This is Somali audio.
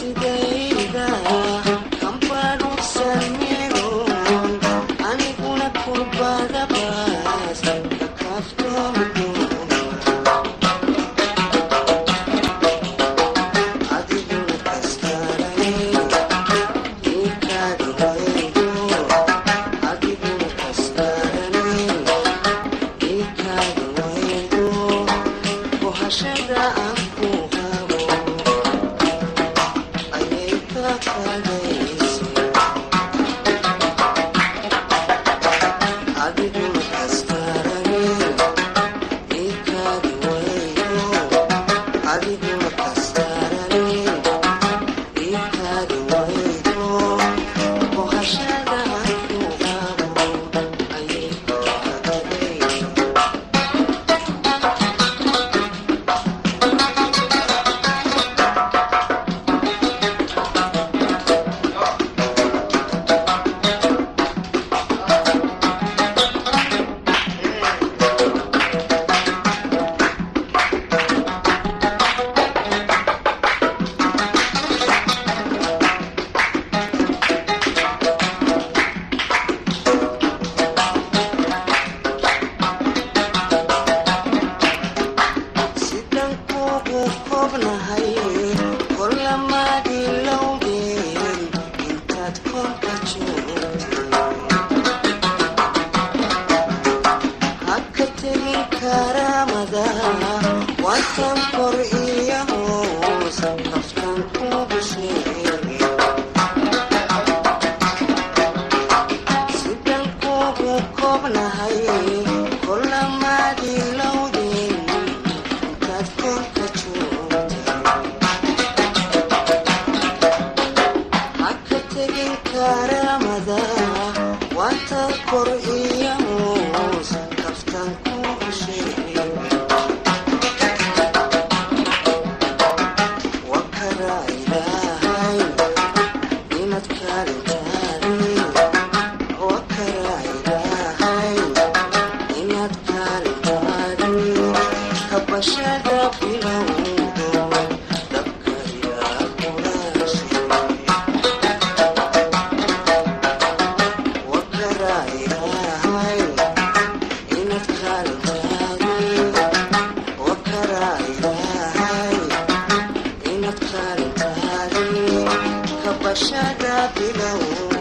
sidayda kampanu salmiro aniguna kurbadabas kakaftomido adiguna kastaray ikadiwaydo adiguna kastaray ikadiwaydo kuhashada anku habo ayay kakadaysi adiguna kastaray ikadiwaydo adiguna kastaray ikadiwaydo kuhashada anku habo ayay kakadaysi sidan kugu kobnahay horlamadii lowdeen intaad korka joogtay haka tegin karaamada waatan kor iyo hoos kaftan kugu sheegay sidan kugu kobnahay horlamadii lowdeen intaad korka joogtay haka tegin karaamada waatan kor iyo hoos kaftan kugu sheegay wakara ilaahay inaad kaalintaadin wakara ilaahay inaad kaalintaadin kabashada bilowdo dabka ilaa kulaashay wakara ilaahay inaad kaalintaadin wakara ilaahay inaad kaalintaadin kabashada bilowdo